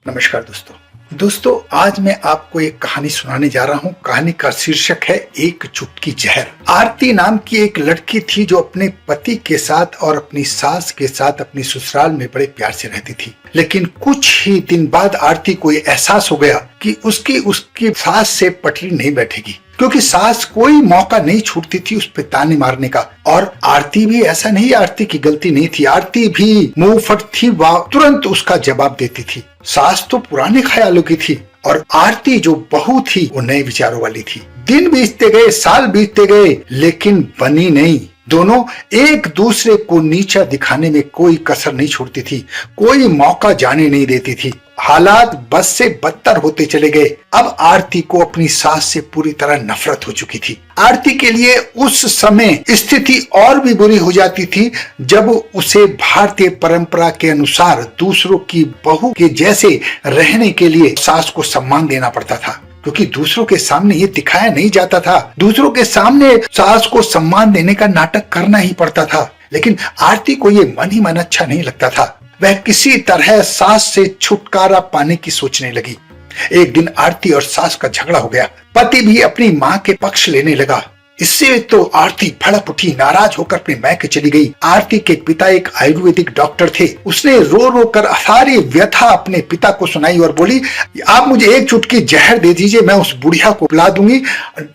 नमस्कार दोस्तों आज मैं आपको एक कहानी सुनाने जा रहा हूँ। कहानी का शीर्षक है एक चुटकी जहर। आरती नाम की एक लड़की थी जो अपने पति के साथ और अपनी सास के साथ अपनी ससुराल में बड़े प्यार से रहती थी। लेकिन कुछ ही दिन बाद आरती को एहसास हो गया कि उसकी सास से पटरी नहीं बैठेगी, क्योंकि सास कोई मौका नहीं छूटती थी उस पे ताने मारने का। और आरती भी ऐसा नहीं, आरती की गलती नहीं थी, आरती भी मुंह फट थी, वह तुरंत उसका जवाब देती थी। सास तो पुराने ख्यालों की थी और आरती जो बहू थी वो नए विचारों वाली थी। दिन बीतते गए, साल बीतते गए, लेकिन बनी नहीं। दोनों एक दूसरे को नीचा दिखाने में कोई कसर नहीं छोड़ती थी, कोई मौका जाने नहीं देती थी। हालात बद से बदतर होते चले गए। अब आरती को अपनी सास से पूरी तरह नफरत हो चुकी थी। आरती के लिए उस समय स्थिति और भी बुरी हो जाती थी जब उसे भारतीय परंपरा के अनुसार दूसरों की बहू के जैसे रहने के लिए सास को सम्मान देना पड़ता था, क्योंकि दूसरों के सामने ये दिखाया नहीं जाता था। दूसरों के सामने सास को सम्मान देने का नाटक करना ही पड़ता था। लेकिन आरती को ये मन ही मन अच्छा नहीं लगता था। वह किसी तरह सास से छुटकारा पाने की सोचने लगी। एक दिन आरती और सास का झगड़ा हो गया। पति भी अपनी माँ के पक्ष लेने लगा। इससे तो आरती भड़क उठी, नाराज होकर अपने मैके चली गई। आरती के पिता एक आयुर्वेदिक डॉक्टर थे। उसने रो रो कर सारी व्यथा अपने पिता को सुनाई और बोली, आप मुझे एक चुटकी जहर दे दीजिए, मैं उस बुढ़िया को पिला दूंगी,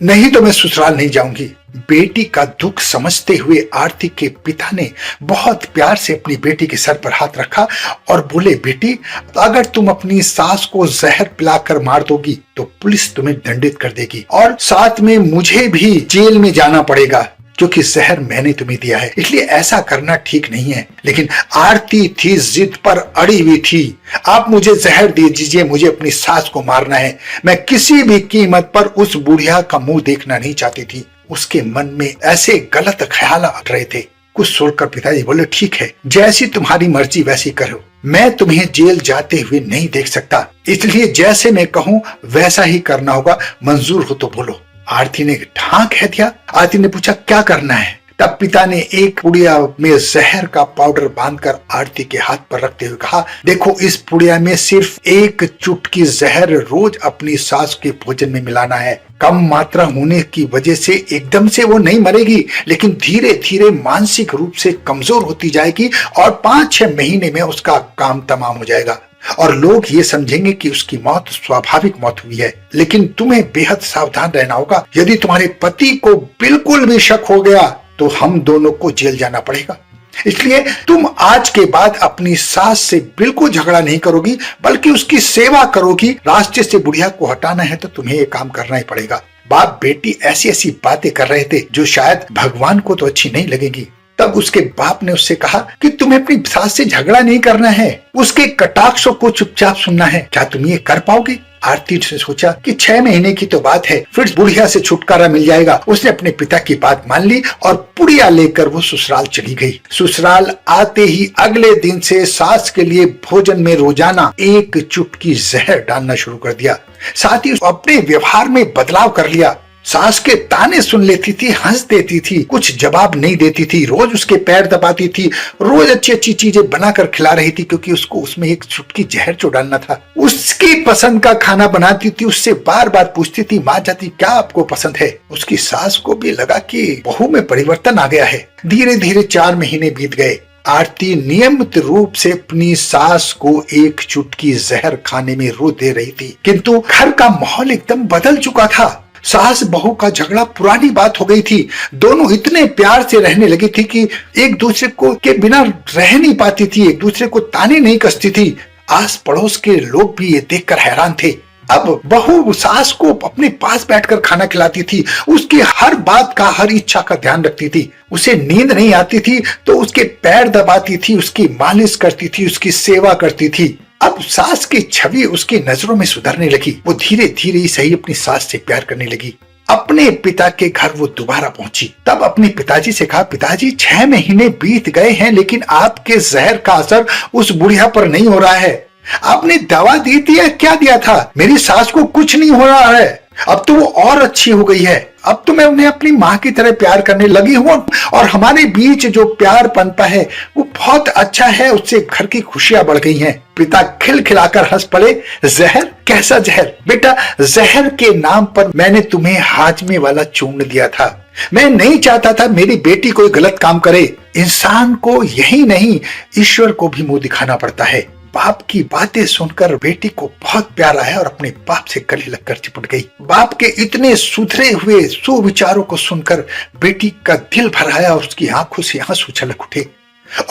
नहीं तो मैं ससुराल नहीं जाऊंगी। बेटी का दुख समझते हुए आरती के पिता ने बहुत प्यार से अपनी बेटी के सर पर हाथ रखा और बोले, बेटी, अगर तुम अपनी सास को जहर पिलाकर मार दोगी तो पुलिस तुम्हें दंडित कर देगी और साथ में मुझे भी जेल में जाना पड़ेगा, क्योंकि जहर मैंने तुम्हें दिया है, इसलिए ऐसा करना ठीक नहीं है। लेकिन आरती थी जिद पर अड़ी हुई थी। आप मुझे जहर दे दीजिए, मुझे अपनी सास को मारना है, मैं किसी भी कीमत पर उस बुढ़िया का मुंह देखना नहीं चाहती थी। उसके मन में ऐसे गलत ख्याल आ रहे थे। कुछ सोचकर पिताजी बोले, ठीक है, जैसी तुम्हारी मर्जी वैसी करो, मैं तुम्हें जेल जाते हुए नहीं देख सकता, इसलिए जैसे मैं कहूँ वैसा ही करना होगा, मंजूर हो तो बोलो। आरती ने हाँ कह दिया। आरती ने पूछा, क्या करना है? तब पिता ने एक पुड़िया में जहर का पाउडर बांधकर आरती के हाथ पर रखते हुए कहा, देखो, इस पुड़िया में सिर्फ एक चुटकी जहर रोज अपनी सास के भोजन में मिलाना है। कम मात्रा होने की वजह से एकदम से वो नहीं मरेगी, लेकिन धीरे धीरे मानसिक रूप से कमजोर होती जाएगी और 5-6 महीने में उसका काम तमाम हो जाएगा और लोग ये समझेंगे कि उसकी मौत स्वाभाविक मौत हुई है। लेकिन तुम्हें बेहद सावधान रहना होगा। यदि तुम्हारे पति को बिल्कुल भी शक हो गया तो हम दोनों को जेल जाना पड़ेगा। इसलिए तुम आज के बाद अपनी सास से बिल्कुल झगड़ा नहीं करोगी, बल्कि उसकी सेवा करोगी। रास्ते से बुढ़िया को हटाना है तो तुम्हें ये काम करना ही पड़ेगा। बाप बेटी ऐसी ऐसी बातें कर रहे थे जो शायद भगवान को तो अच्छी नहीं लगेगी। तब उसके बाप ने उससे कहा कि तुम्हें अपनी सास से झगड़ा नहीं करना है, उसके कटाक्षों को चुपचाप सुनना है। क्या तुम ये कर पाओगे? आरती ने सोचा कि 6 महीने की तो बात है, फिर बुढ़िया से छुटकारा मिल जाएगा। उसने अपने पिता की बात मान ली और पुड़िया लेकर वो ससुराल चली गई। ससुराल आते ही अगले दिन से सास के लिए भोजन में रोजाना एक चुटकी जहर डालना शुरू कर दिया। साथ ही अपने व्यवहार में बदलाव कर लिया। सास के ताने सुन लेती थी, हंस देती थी, कुछ जवाब नहीं देती थी, रोज उसके पैर दबाती थी, रोज अच्छी अच्छी चीजें बनाकर खिला रही थी, क्योंकि उसको उसमें एक चुटकी जहर जो डालना था। उसकी पसंद का खाना बनाती थी, उससे बार बार पूछती थी, माँ जाती क्या आपको पसंद है? उसकी सास को भी लगा कि बहू में परिवर्तन आ गया है। धीरे धीरे 4 महीने बीत गए। आरती नियमित रूप से अपनी सास को एक चुटकी जहर खाने में रो दे रही थी, किंतु घर का माहौल एकदम बदल चुका था। सास बहू का झगड़ा पुरानी बात हो गई थी। दोनों इतने प्यार से रहने लगी थी कि एक दूसरे को के बिना रह नहीं पाती थी, एक दूसरे को ताने नहीं कसती थी। आस पड़ोस के लोग भी ये देखकर हैरान थे। अब बहू सास को अपने पास बैठकर खाना खिलाती थी, उसकी हर बात का, हर इच्छा का ध्यान रखती थी। उसे नींद नहीं आती थी तो उसके पैर दबाती थी, उसकी मालिश करती थी, उसकी सेवा करती थी। अब सास की छवि उसकी नजरों में सुधरने लगी। वो धीरे धीरे ही सही अपनी सास से प्यार करने लगी। अपने पिता के घर वो दोबारा पहुंची। तब अपने पिताजी से कहा, पिताजी 6 महीने बीत गए हैं, लेकिन आपके जहर का असर उस बुढ़िया पर नहीं हो रहा है। आपने दवा दी थी या क्या दिया था? मेरी सास को कुछ नहीं हो रहा है। अब तो वो और अच्छी हो गई है। अब तो मैं उन्हें अपनी माँ की तरह प्यार करने लगी हूँ और हमारे बीच जो प्यार बनता है वो बहुत अच्छा है। उससे घर की खुशियां बढ़ गई हैं। पिता खिलखिलाकर हंस पड़े। जहर? कैसा जहर? बेटा, जहर के नाम पर मैंने तुम्हें हाजमे वाला चूर्ण दिया था। मैं नहीं चाहता था मेरी बेटी कोई गलत काम करे। इंसान को यही नहीं, ईश्वर को भी मुंह दिखाना पड़ता है। बाप की बातें सुनकर बेटी को बहुत प्यार आया और अपने बाप से गले लगकर चिपट गई। बाप के इतने सुधरे हुए सुविचारों को सुनकर बेटी का दिल भर आया और उसकी आंखों से आंसू छलक उठे।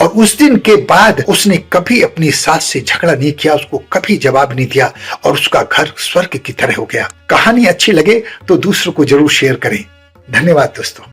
और उस दिन के बाद उसने कभी अपनी सास से झगड़ा नहीं किया, उसको कभी जवाब नहीं दिया और उसका घर स्वर्ग की तरह हो गया। कहानी अच्छी लगे तो दूसरों को जरूर शेयर करें। धन्यवाद दोस्तों।